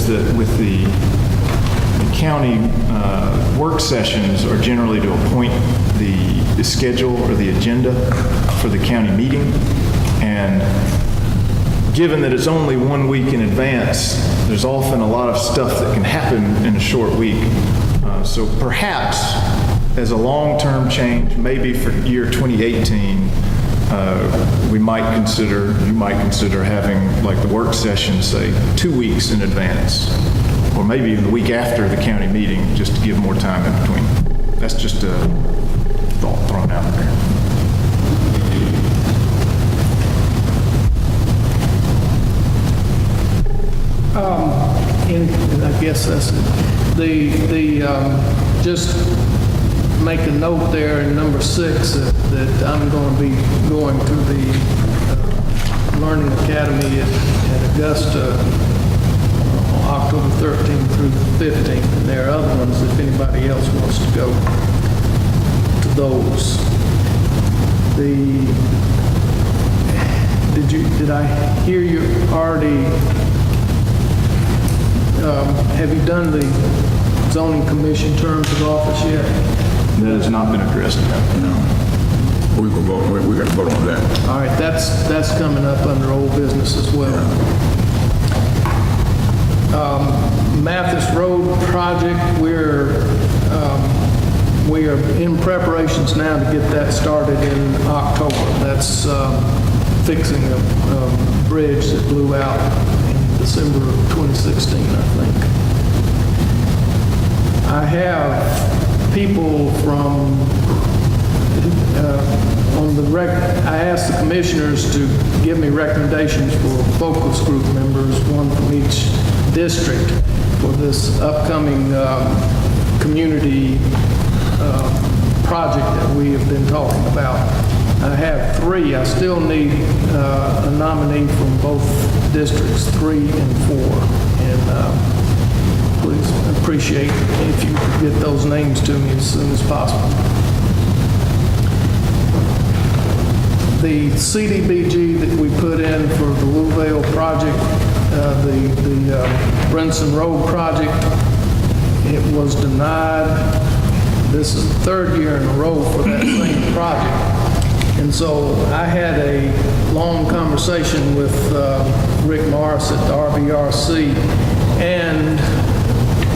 that with the county work sessions are generally to appoint the schedule or the agenda for the county meeting. And given that it's only 1 week in advance, there's often a lot of stuff that can happen in a short week. So perhaps as a long-term change, maybe for year 2018, you might consider having like the work session, say, 2 weeks in advance, or maybe even the week after the county meeting, just to give more time in between. That's just a thought thrown out there. And I guess that's just make a note there in number 6 that I'm going to be going to the Learning Academy at Augusta October 13th through the 15th, and there are other ones if anybody else wants to go to those. Did I hear you already? Have you done the zoning commission terms of office yet? That has not been addressed yet. No. We can vote. We got to vote on that. All right, that's coming up under old business as well. Mathis Road project, we are in preparations now to get that started in October. That's fixing a bridge that blew out in December of 2016, I think. I have people from I asked the commissioners to give me recommendations for focus group members, one from each district, for this upcoming community project that we have been talking about. I have 3. I still need a nominee from both districts, 3 and 4. And please appreciate if you could get those names to me as soon as possible. The CDBG that we put in for the Louisville project, the Brinson Road project, it was denied. This is the 3rd year in a row for that same project. And so I had a long conversation with Rick Morris at the RBRC and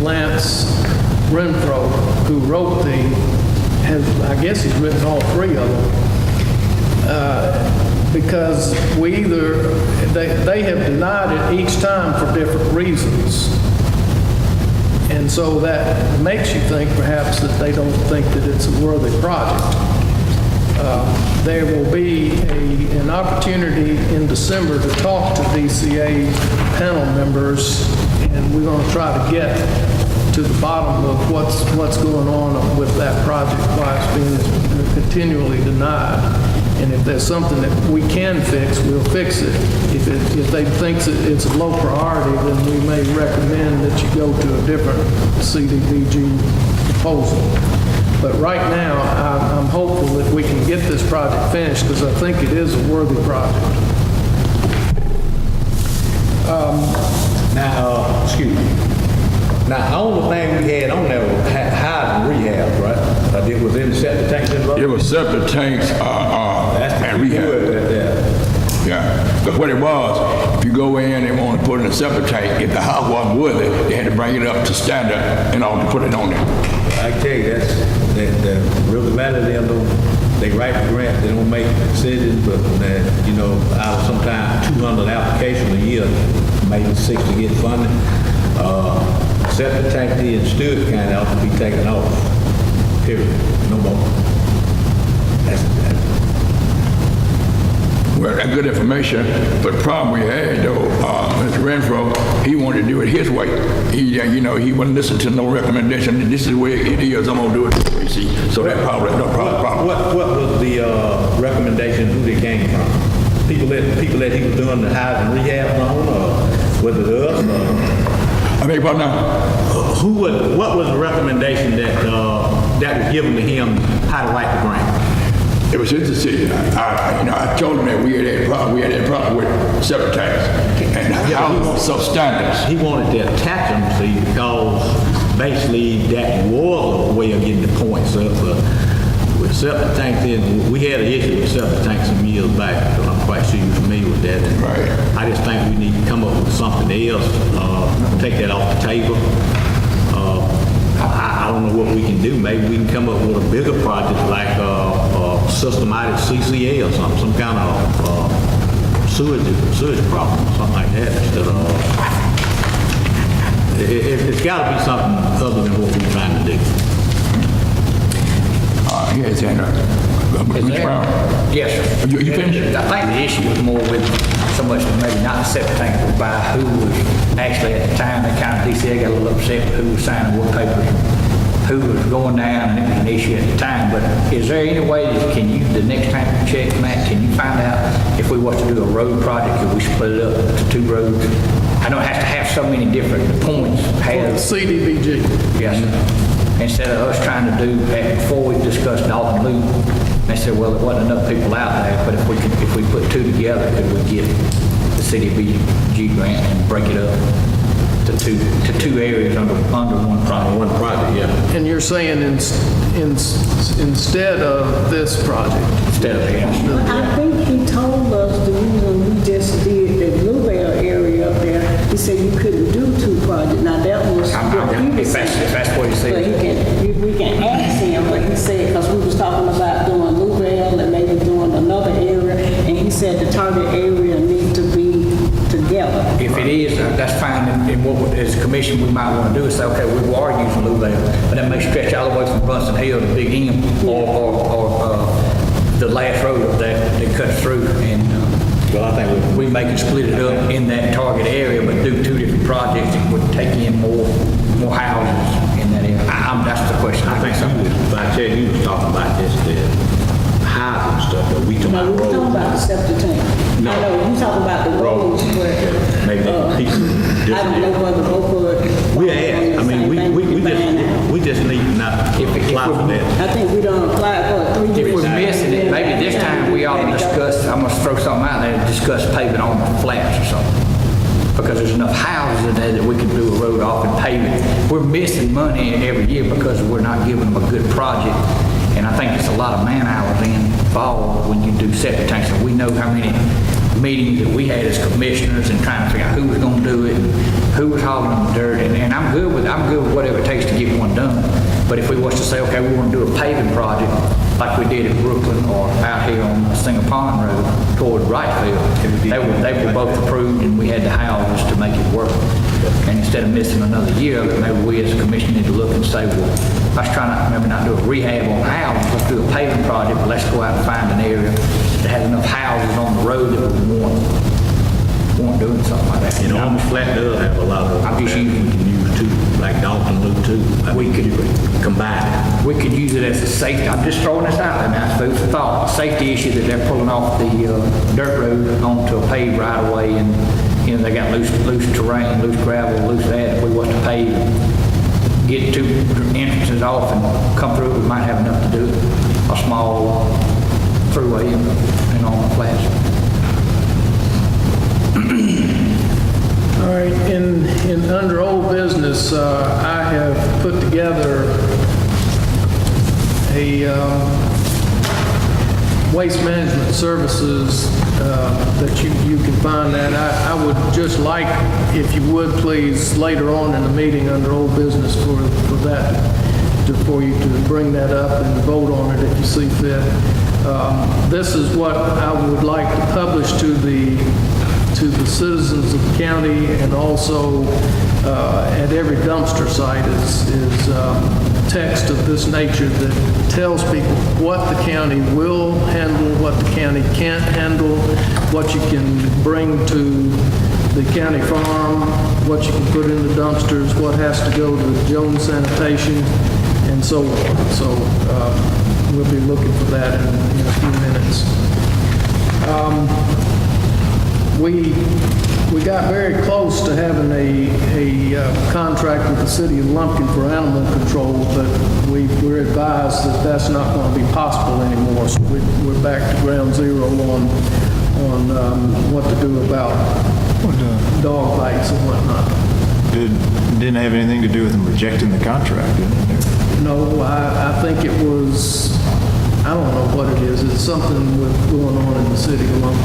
Lance Renfro, who wrote I guess he's written all 3 of them. Because they have denied it each time for different reasons. And so that makes you think perhaps that they don't think that it's a worthy project. There will be an opportunity in December to talk to DCA panel members, and we're going to try to get to the bottom of what's going on with that project, why it's being continually denied. And if there's something that we can fix, we'll fix it. If they think it's a low priority, then we may recommend that you go to a different CDBG proposal. But right now, I'm hopeful that we can get this project finished because I think it is a worthy project. Excuse me. Now, the only thing we had on there was housing rehab, right? It was in the septic tanks involved? It was septic tanks and rehab. Yeah, but what it was, if you go in and want to put in a septic tank, if the house wasn't worthy, they had to bring it up to standard in order to put it on there. I tell you, that's really matter. They write the grant, they don't make decisions, but out of sometimes 200 applications a year, maybe 6 to get funding. Septic tank in Stewart County ought to be taken off. Period. No more. Well, that's good information, but the problem we had, though, Mr. Renfro, he wanted to do it his way. He wouldn't listen to no recommendation. This is the way it is. I'm gonna do it. You see, so that probably no problem. What was the recommendation? Who they came from? People that he was doing the housing rehab on, or was it us? I beg your pardon now? What was the recommendation that was given to him how to write the grant? It was his decision. I told him that we had a problem with septic tanks, and houses substandard. He wanted to attach them, see, because basically that was a way of getting the points up. With septic tanks, then we had an issue with septic tanks some years back, so I'm quite sure you're familiar with that. And Right. I just think we need to come up with something else, take that off the table. I don't know what we can do. Maybe we can come up with a bigger project like systematic CCA or something, some kind of sewage problem, something like that. Instead of, it's got to be something other than what we're trying to do. Yes, Andrew. Is Mr. there- Brown. Yes, sir. You finished? I think the issue was more with so much maybe not the septic tank, but by who was actually at the time, they kind of, DCA got a little upset with who was signing what papers, who was going down, and it was an issue at the time. But is there any way that can you, the next time you check, Matt, can you find out if we was to do a road project, could we split it up to 2 roads? I know it has to have so many different points. CDBG. Yes, sir. Instead of us trying to do that before we discussed Dalton Loop, they said, well, there wasn't enough people out there, but if we put 2 together, could we get the CDBG grant and break it up to two areas under one project? One project, yeah. And you're saying instead of this project? Instead of, I think he told us the reason we just did the Bluebell area up there, he said you couldn't do 2 projects. Now, that was what he was saying. if that's what he But said. we can ask him, but he said, because we was talking about doing Bluebell and maybe doing another area, and he said the target area need to be together. If it is, that's fine, and what, as a commission, we might want to do is say, okay, we are using Louisville, but that may stretch all the way from Brunson Hill to Big M, or the last road up there that cuts through, and Well, I think we may can split it up in that target area, but do 2 different projects, and would take in more houses in that area. That's the question. I think some of this, if I tell you, was talking about just the housing stuff, but we talking No, we about was talking roads. about the septic tank. No. I know, you talking about the roads where. Maybe they can piece it I don't know whether Oakwood. We asked, I mean, we just need to not apply for that. I think we don't apply for 3 If years. we're missing it, maybe this time we ought to discuss, I'm gonna throw something out there, discuss paving on the flats or something. Because there's enough houses in there that we can do a road off and pave it. We're missing money every year because we're not giving them a good project. And I think it's a lot of man hours involved when you do septic tanks. And we know how many meetings that we had as commissioners and trying to figure out who was gonna do it, and who was hauling the dirt. And I'm good with whatever it takes to get one done. But if we was to say, okay, we want to do a paving project like we did in Brooklyn or out here on Singer Pond Road toward Wrightfield, they were both approved and we had the houses to make it work. And instead of missing another year, maybe we as a commission need to look and say, well, let's try not, maybe not do a rehab on houses, let's do a paving project, but let's go out and find an area that has enough houses on the road that we want doing something like that. You know, Orange Flat does have a lot of, I'm just we using- can use too, like Dalton Loop too. I mean, We could- combine it. We could use it as a safety, I'm just throwing this out there now, food for thought, a safety issue that they're pulling off the dirt road onto a paved right of way, and, you know, they got loose terrain, loose gravel, loose that, if we was to pave, get 2 entrances off and come through, we might have enough to do it, a small throughway and on the flats. All right, in under old business, I have put together a waste management services that you can find that. I would just like, if you would please, later on in the meeting under old business for that, for you to bring that up and vote on it if you see fit. This is what I would like to publish to the citizens of the county, and also at every dumpster site is text of this nature that tells people what the county will handle, what the county can't handle, what you can bring to the county farm, what you can put in the dumpsters, what has to go to the Jones Sanitation, and so on. So we'll be looking for that in a few minutes. We got very close to having a contract with the city of Lumpkin for animal control, but we're advised that that's not going to be possible anymore. So we're back to ground zero on what to do about dog bites and whatnot. Didn't have anything to do with them rejecting the contract, did it? No, I think it was, I don't know what it is. It's something with going on in the city alone.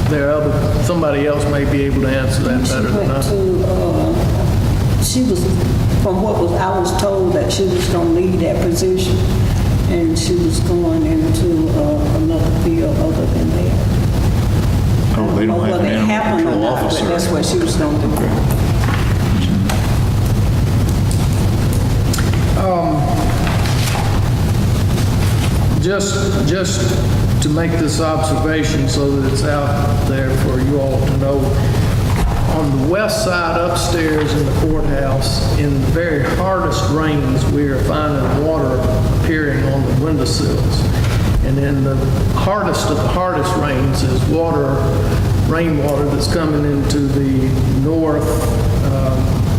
There are other, somebody else may be able to answer that She better than went I. to, she was, from what was, I was told that she was going to leave that position, and she was going into another field other than that. Oh, they don't have Whether an it animal happened or control not, but officer. that's what she was going to do. Just to make this observation so that it's out there for you all to know, on the west side upstairs in the courthouse, in the very hardest rains, we are finding water appearing on the windowsills. And in the hardest of the hardest rains is rainwater that's coming into the north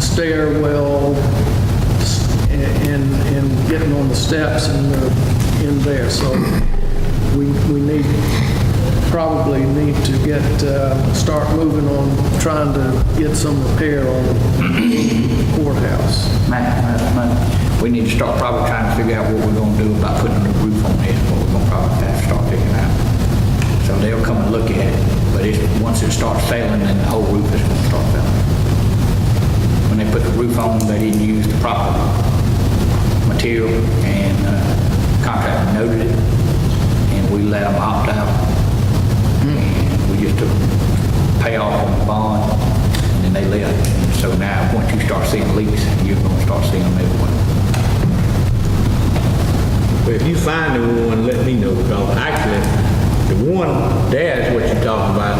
stairwell and getting on the steps and in there. So we probably need to start moving on trying to get some repair on the courthouse. Man, we need to start probably trying to figure out what we're gonna do about putting a new roof on this, what we're gonna probably have to start figuring out. So they'll come and look at it, but once it starts failing, then the whole roof is gonna start failing. When they put the roof on, they didn't use the proper material, and contractor noted it, and we let them opt out. And we just took payoff on the bond, and then they left. And so now, once you start seeing leaks, you're gonna start seeing them everywhere. But if you find the one, let me know, because actually, the one there is what you're talking about.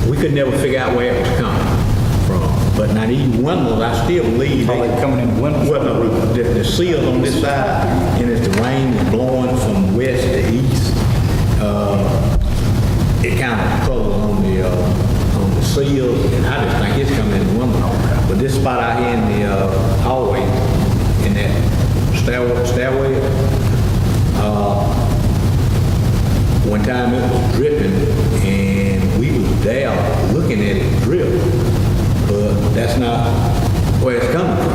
We could never figure out where it was coming from. But now these windows, I still believe Are they coming in windows? Well, the seals on this side, and as the rain is blowing from west to east, it kind of colors on the seals, and I just think it's coming in the window. But this spot out here in the hallway, in that stairway, one time it was dripping, and we was there looking at it drip, but that's not where it's coming from.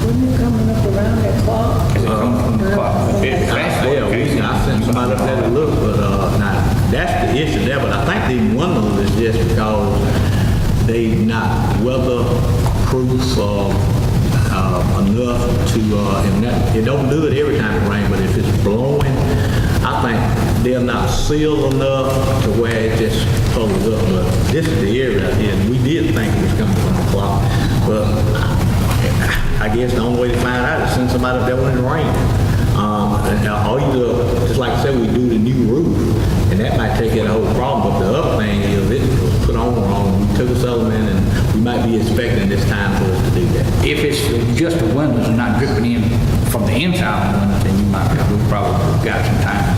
Wasn't it coming up around that clock? Is it coming from the clock? I sent somebody up there to look, but now, that's the issue there, but I think these windows is just because they not weatherproof enough to, and that, it don't do it every time it rains, but if it's blowing, I think they're not sealed enough to where it just pulls up. But this is the area out here, and we did think it was coming from the clock, but I guess the only way to find out is send somebody up there when it's raining. All you do, just like I said, we do the new roof, and that might take care of the whole problem, but the other thing is it was put on wrong. We took a settlement, and we might be expecting this time for us to do that. If it's just the windows and not dripping in from the inside of the windows, then we probably got some time.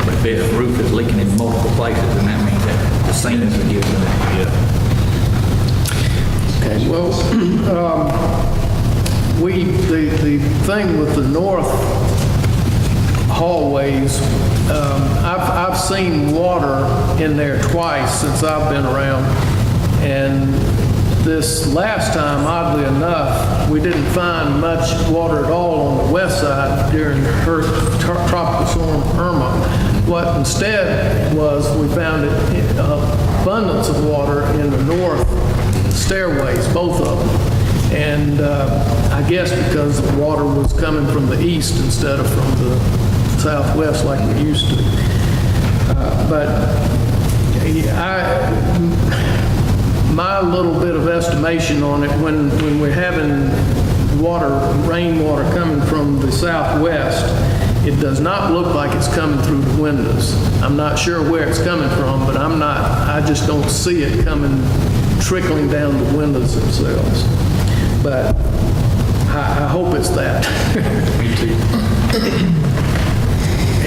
But if the roof is leaking in multiple places, then that means that the seams are giving it. Okay, well, the thing with the north hallways, I've seen water in there twice since I've been around, and this last time, oddly enough, we didn't find much water at all on the west side during Tropical Storm Irma. What instead was, we found abundance of water in the north stairways, both of them. And I guess because the water was coming from the east instead of from the southwest like we used to. My little bit of estimation on it, when we're having rainwater coming from the southwest, it does not look like it's coming through the windows. I'm not sure where it's coming from, but I just don't see it trickling down the windows themselves. But I hope it's that. Me too.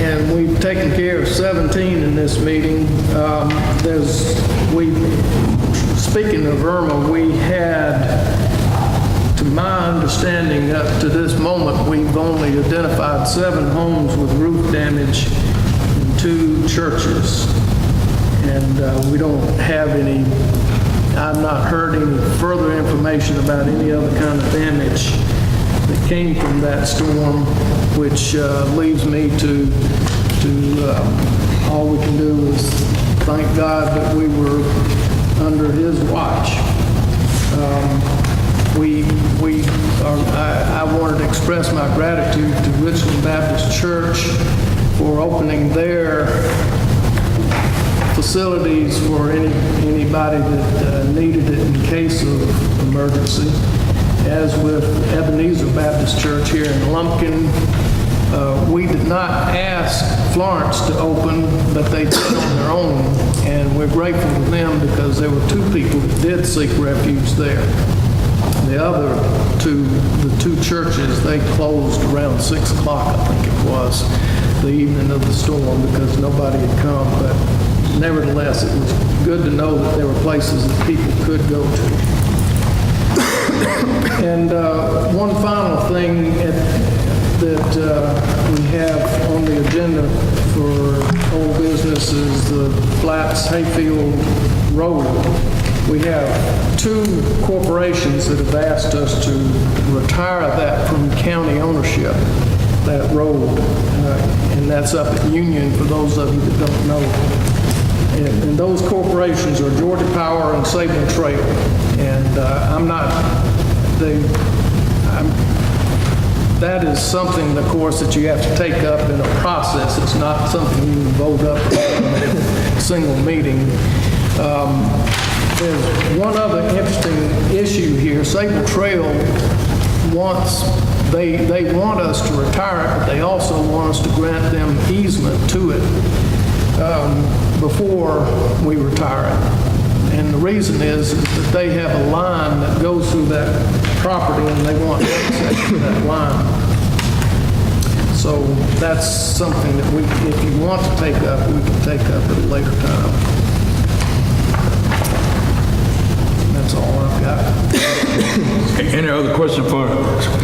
And we've taken care of 17 in this meeting. Speaking of Irma, we had, to my understanding, up to this moment, we've only identified 7 homes with roof damage in 2 churches. And we don't have any, I've not heard any further information about any other kind of damage that came from that storm, which leaves me to all we can do is thank God that we were under his watch. I wanted to express my gratitude to Richland Baptist Church for opening their facilities for anybody that needed it in case of emergency. As with Ebenezer Baptist Church here in Lumpkin, we did not ask Florence to open, but they did on their own, and we're grateful to them because there were 2 people that did seek refuge there. The other the two churches, they closed around 6 o'clock, I think it was, the evening of the storm because nobody had come, but nevertheless, it was good to know that there were places that people could go to. And one final thing that we have on the agenda for old business is the Flats Hayfield Road. We have 2 corporations that have asked us to retire that from county ownership, that road, and that's up at Union for those of you that don't know. And those corporations are Georgia Power and Sable Trail. And that is something, of course, that you have to take up in a process. It's not something you can vote up in a single meeting. There's one other interesting issue here. Sable Trail wants, they want us to retire it, but they also want us to grant them easement to it before we retire it. And the reason is that they have a line that goes through that property and they want access to that line. So that's something that we, if you want to take up, we can take up at a later time. That's all I've got. Any other question for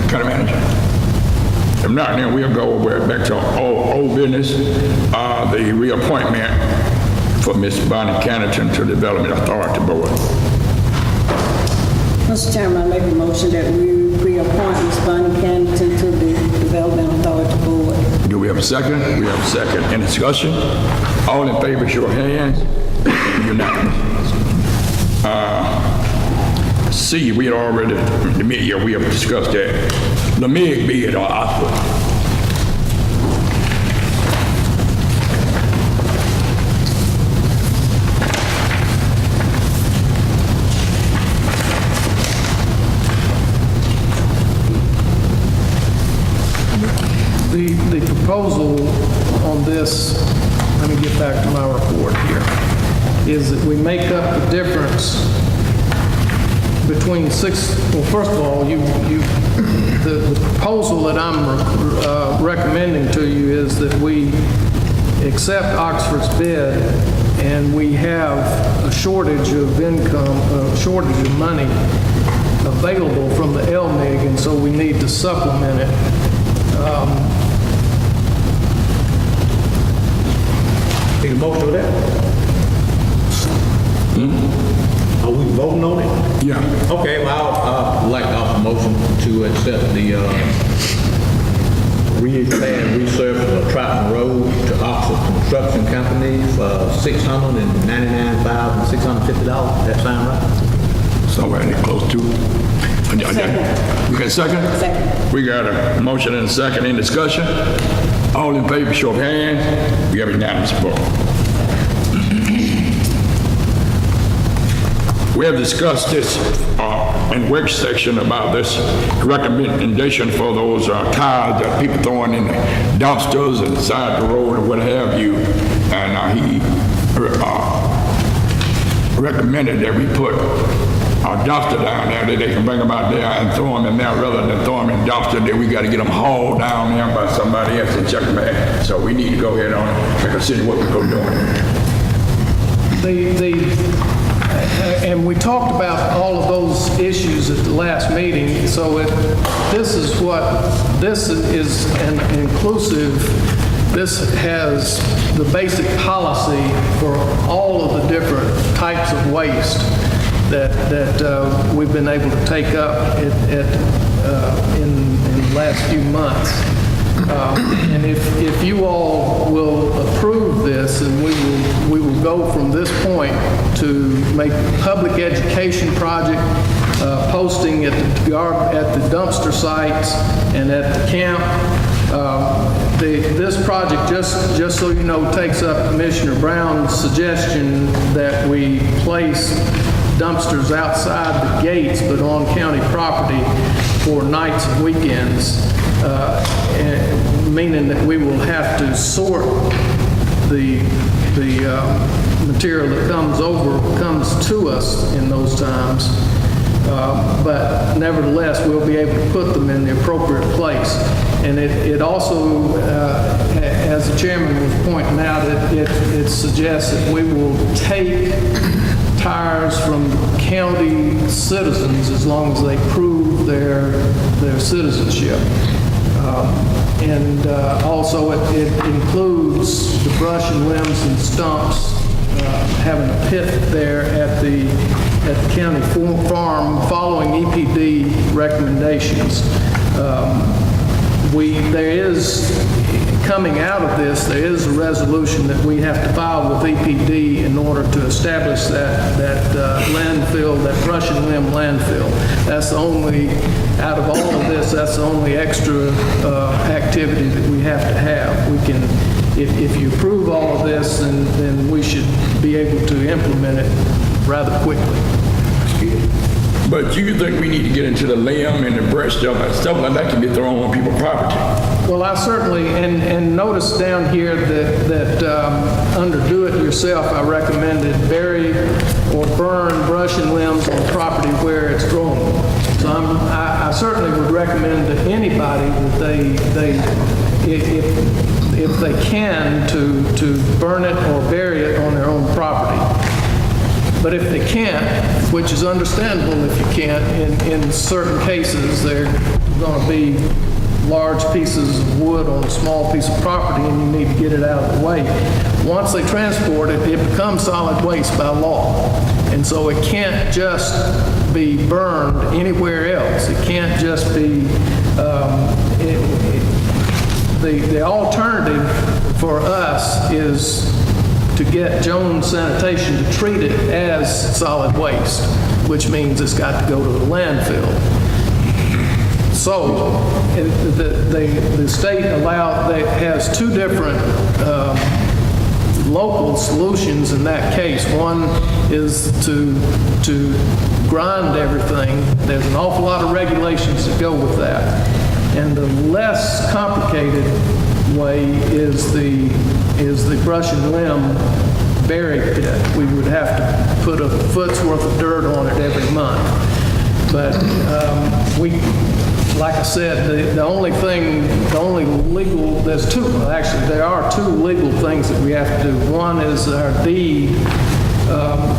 county manager? If not, then we'll go over back to old business, the reappointment for Ms. Bonnie Cannington to the Development Authority Board. Mr. Chairman, I make a motion that we reappoint Ms. Bonnie Cannington to the Development Authority Board. Do we have a second? We have a second. Any discussion? All in favor, show of hands. Unanimous. C, we had already, we have discussed that. The MIG bid on Oxford. The proposal on this, let me get back to my report here, is that we make up the difference between well, first of all, the proposal that I'm recommending to you is that we accept Oxford's bid, and we have a shortage of income, a shortage of money available from the LMIG, and so we need to supplement it. Take a motion for that? Are we voting on it? Yeah. Okay, well, I'd like to offer a motion to accept the replan resurface of Trotton Road to Oxford Construction Company for $699,650. That sound right? Somebody close to it. Second. We got a second? Second. We got a motion and a second in discussion. All in favor, show of hands. We have unanimous support. We have discussed this in work section about this recommendation for those cars that people throwing in the dumpsters and side the road or what have you. And he recommended that we put a dumpster down there that they can bring them out there and throw them in there rather than throw them in dumpster that we got to get them hauled down there by somebody else and check them out. So we need to go ahead on and consider what we're going to do. And we talked about all of those issues at the last meeting, so this is an inclusive This has the basic policy for all of the different types of waste that we've been able to take up in the last few months. And if you all will approve this, and we will go from this point to make public education project, posting at the dumpster sites and at the camp. This project, just so you know, takes up Commissioner Brown's suggestion that we place dumpsters outside the gates but on county property for nights and weekends, meaning that we will have to sort the material that comes to us in those times. But nevertheless, we'll be able to put them in the appropriate place. And it also, as the chairman was pointing out, it suggests that we will take tires from county citizens as long as they prove their citizenship. And also it includes the brush and limbs and stumps, having a pit there at the county farm following EPD recommendations. Coming out of this, there is a resolution that we have to file with EPD in order to establish that landfill, that brush and limb landfill. That's the only, out of all of this, that's the only extra activity that we have to have. We can, if you approve all of this, then we should be able to implement it rather quickly. But you think we need to get into the limb and the brush stuff like that can be thrown on people's property? Well, I certainly, and notice down here that under do-it-yourself, I recommended bury or burn brush and limbs on property where it's growing. So I certainly would recommend to anybody that if they can, to burn it or bury it on their own property. But if they can't, which is understandable if you can't, in certain cases, they're going to be large pieces of wood on a small piece of property and you need to get it out of the way. Once they transport it, it becomes solid waste by law. And so it can't just be burned anywhere else. It can't just be, the alternative for us is to get Jones Sanitation to treat it as solid waste, which means it's got to go to the landfill. So the state has two different local solutions in that case. One is to grind everything. There's an awful lot of regulations that go with that. And the less complicated way is the brush and limb bury pit. We would have to put a foot's worth of dirt on it every month. But like I said, the only legal, there are two legal things that we have to do. One is our deed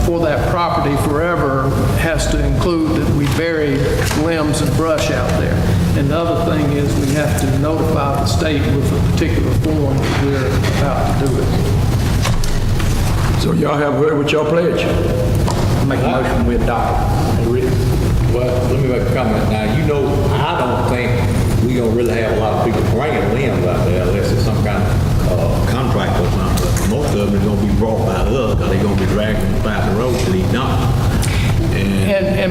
for that property forever has to include that we bury limbs and brush out there. And the other thing is we have to notify the state with a particular form that we're about to do it. So y'all have heard what y'all pledge? Make a motion, we adopt it. Well, let me make a comment. Now, I don't think we're going to really have a lot of people bringing limbs out there unless it's some kind of contract or something. Most of them are going to be brought by us because they're going to be dragging them by the road to these dumps.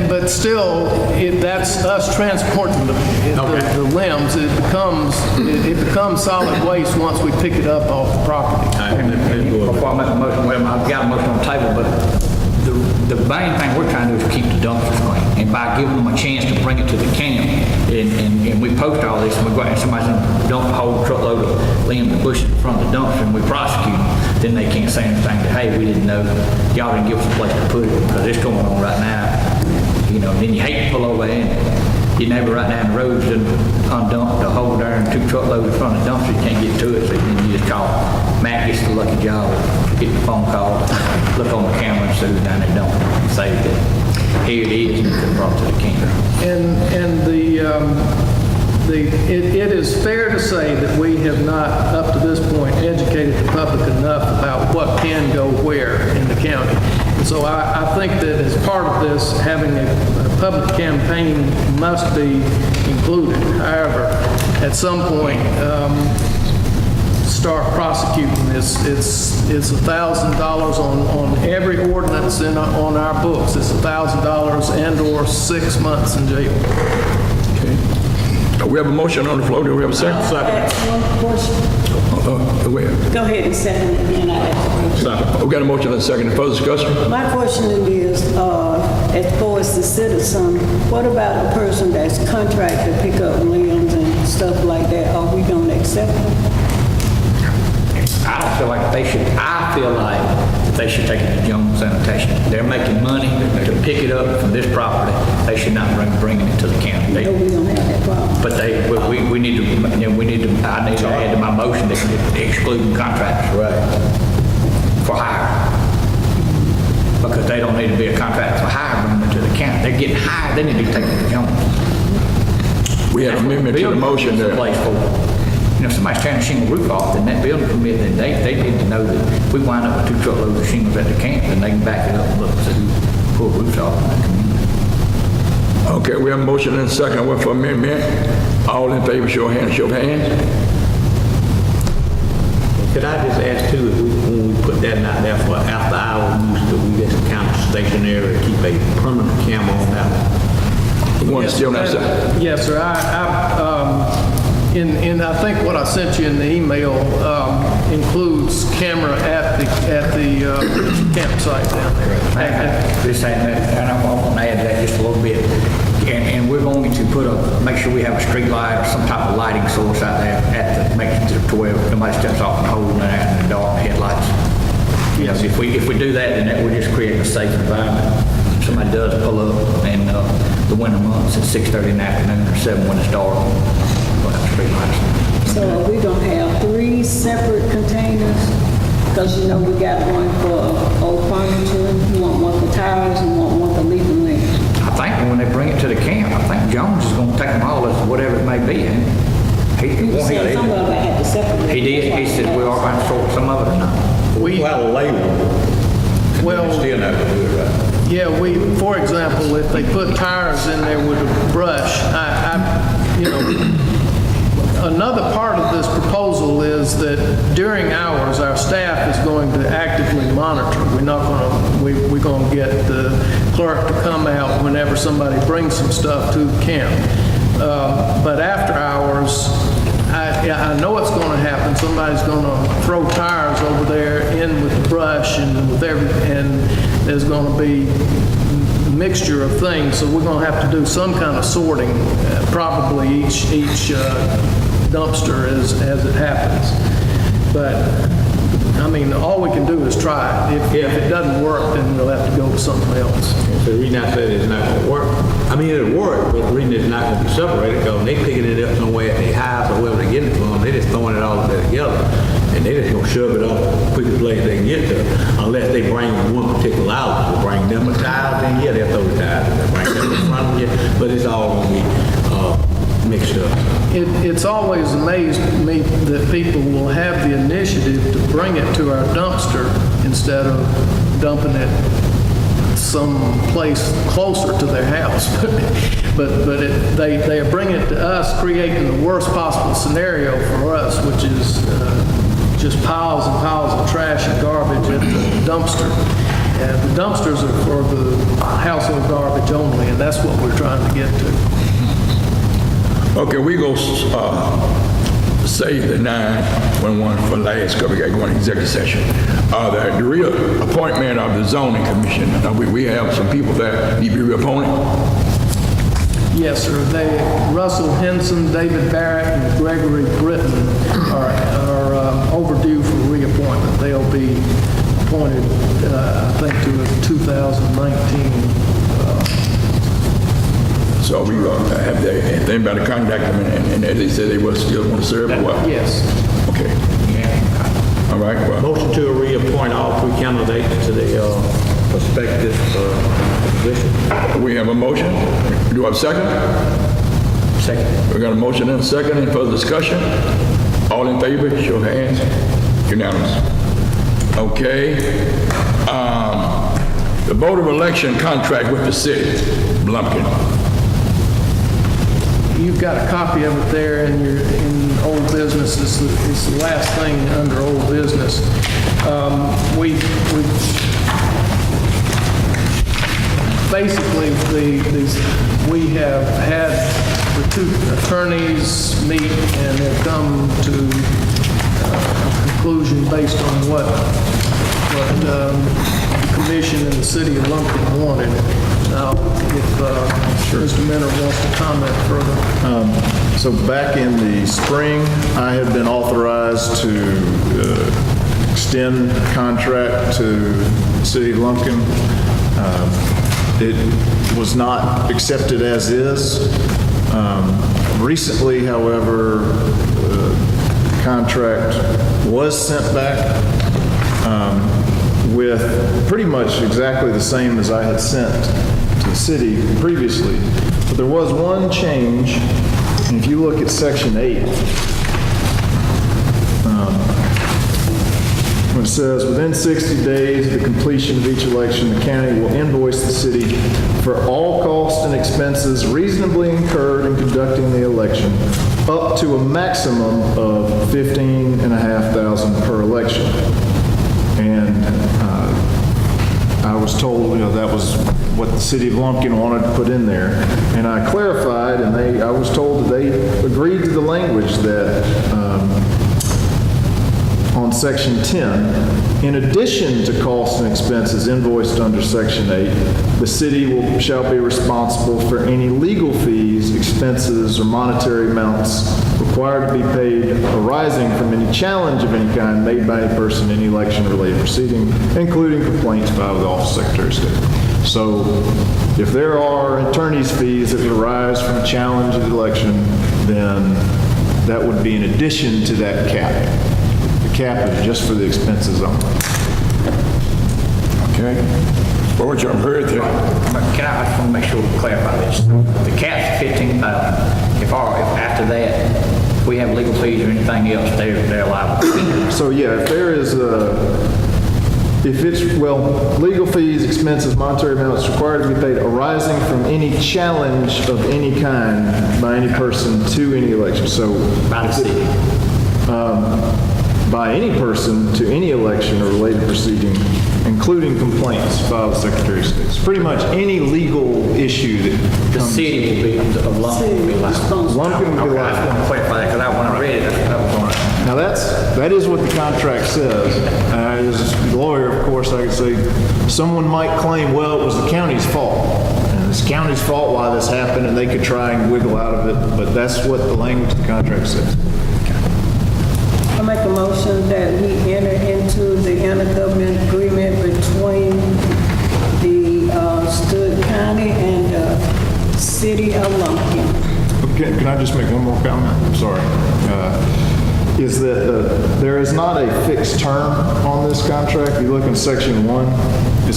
But still, that's us transporting the limbs. It becomes solid waste once we pick it up off the property. Before I make a motion, well, I've got a motion on the table, but the main thing we're trying to do is keep the dumpsters clean. And by giving them a chance to bring it to the camp, and we post all this, and we go out and somebody's gonna dump a whole truckload of limbs and bushes in front of the dumpster, and we prosecute them, then they can't say anything that, hey, we didn't know, y'all didn't give us a place to put it, because it's going on right now. Then you hate to pull over in. Your neighbor right down the road just undumped a whole darn 2 truckloads in front of the dumpster. You can't get to it, so then you just call. Matt gets the lucky job of getting the phone call, look on the camera and see down there dumping and say that here it is, and it's been brought to the camp. It is fair to say that we have not, up to this point, enough about what can go where in the county. And so I think that as part of this, having a public campaign must be included. However, at some point, start prosecuting this. It's $1,000 on every ordinance on our books. It's $1,000 and/or 6 months in jail. Okay. We have a motion on the floor. Do we have a second? Ask one question. Go ahead. Go ahead and second it, and I ask a question. We got a motion and a second. Further discussion? My question is, as far as the citizen, what about a person that's contracted to pick up limbs and stuff like that? Are we going to accept them? I don't feel like they should, I feel like that they should take it to Jones Sanitation. They're making money to pick it up from this property. They should not bringing it to the county. No, we don't have that problem. But we need to, I need to add to my motion that excluding contractors. Right. For hire. Because they don't need to be a contractor for hire, bringing it to the county. They're getting hired, they need to be taken to Jones. We have an amendment to the motion there. Place for. You know, if somebody's tearing a shingle roof off, then that building permit, then they need to know that if we wind up with 2 truckloads of shingles at the camp, then they can back it up and look and see who pulled roofs off in the community. Okay, we have a motion and a second. What for amendment? All in favor, show of hands. Show of hands. Could I just ask too, if when we put that out there for after hours use, do we just count stationary to keep a permanent camera on that one? You want to still not say? Yes, sir. I think what I sent you in the email includes camera at the campsite down there. This ain't that, and I'm going to add that just a little bit. And we're going to make sure we have a street light or some type of lighting source out there at the, make it to where nobody steps off and holding it out in the dark headlights. Yes. If we do that, then that will just create a safe environment. If somebody does pull up in the winter months at 6:30 in the afternoon or 7 when it's dark, we'll have street lights. So are we going to have 3 separate containers? Because, you know, we got one for old furniture, you want one for tires, and want one for leaving limbs. I think when they bring it to the camp, I think Jones is going to take them all as whatever it may be. And You said some of it had to separate. he did. He said we are going to sort some of it or not. We, Well, label. well, Still not gonna do it right. yeah, for example, if they put tires in there with a brush, another part of this proposal is that during hours, our staff is going to actively monitor. We're going to get the clerk to come out whenever somebody brings some stuff to the camp. But after hours, I know it's going to happen. Somebody's going to throw tires over there in with the brush and and there's going to be a mixture of things. So we're going to have to do some kind of sorting, probably each dumpster as it happens. But I mean, all we can do is try it. If it doesn't work, then we'll have to go to something else. So the reason I said it's not gonna work, I mean, it'll work, but the reason it's not gonna be separated, because they picking it up somewhere at their house or wherever they getting it from, they just throwing it all together. And they just gonna shove it up the quickest place they can get to, unless they bring one particular outlet. They bring them a tile, then yeah, they'll throw the tile. They bring them in front of you, but it's all gonna be mixed up. It's always amazed me that people will have the initiative to bring it to our dumpster instead of dumping it someplace closer to their house. But they are bringing it to us, creating the worst possible scenario for us, which is just piles and piles of trash and garbage at the dumpster. And the dumpsters are for the household garbage only, and that's what we're trying to get to. Okay, we go save the 911 for last, because we got to go into executive session. The reappointment of the zoning commission. We have some people that need to be reappointed. Yes, sir. Russell Henson, David Barrett, and Gregory Britton are overdue for reappointment. They'll be appointed, I think, to a 2019. So we have anybody contact them, and they said they will still want to serve or what? Yes. Okay. All right, well. Motion to reappoint all 3 candidates to the prospective position. We have a motion. Do I have a second? Second. We got a motion and a second. Any further discussion? All in favor, show of hands. Unanimous. Okay. The Board of Election contract with the city, Lumpkin. You've got a copy of it there in old business. It's the last thing under old business. Basically, we have had the two attorneys meet and have come to a conclusion based on what the commission and the city of Lumpkin wanted. Now, if Mr. Minner wants to comment further. So back in the spring, I had been authorized to extend the contract to the city of Lumpkin. It was not accepted as is. Recently, however, the contract was sent back with pretty much exactly the same as I had sent to the city previously. But there was one change, and if you look at Section 8, it says, within 60 days of the completion of each election, the county will invoice the city for all costs and expenses reasonably incurred in conducting the election, up to a maximum of $15,500 per election. And I was told, that was what the city of Lumpkin wanted to put in there. And I clarified, and I was told that they agreed to the language that on Section 10, in addition to costs and expenses invoiced under Section 8, the city shall be responsible for any legal fees, expenses, or monetary amounts required to be paid arising from any challenge of any kind made by any person in any election-related proceeding, including complaints filed with the Office of Secretary of State. So if there are attorney's fees that would arise from a challenge of the election, then that would be in addition to that cap. Cap is just for the expenses only. Okay. Well, what y'all heard there? Can I just want to make sure we clarify this? The cap's 15,000. If after that, if we have legal fees or anything else, they're liable. So yeah, if there is legal fees, expenses, monetary amounts required to be paid arising from any challenge of any kind by any person to any election. So By the city. By any person to any election or related proceeding, including complaints filed with the Secretary of State. It's pretty much any legal issue that The comes. city will be, of Lumpkin will be liable. Lumpkin will be Okay, I just liable. want to clarify that, because when I read it, that was on it. Now that is what the contract says. As a lawyer, of course, I could say, someone might claim, well, it was the county's fault. And it's the county's fault why this happened, and they could try and wiggle out of it, but that's what the language of the contract says. I make a motion that we enter into the intergovernmental agreement between the Stewart County and the City of Lumpkin. Okay, can I just make one more comment? I'm sorry. Is that there is not a fixed term on this contract. You look in Section 1, it's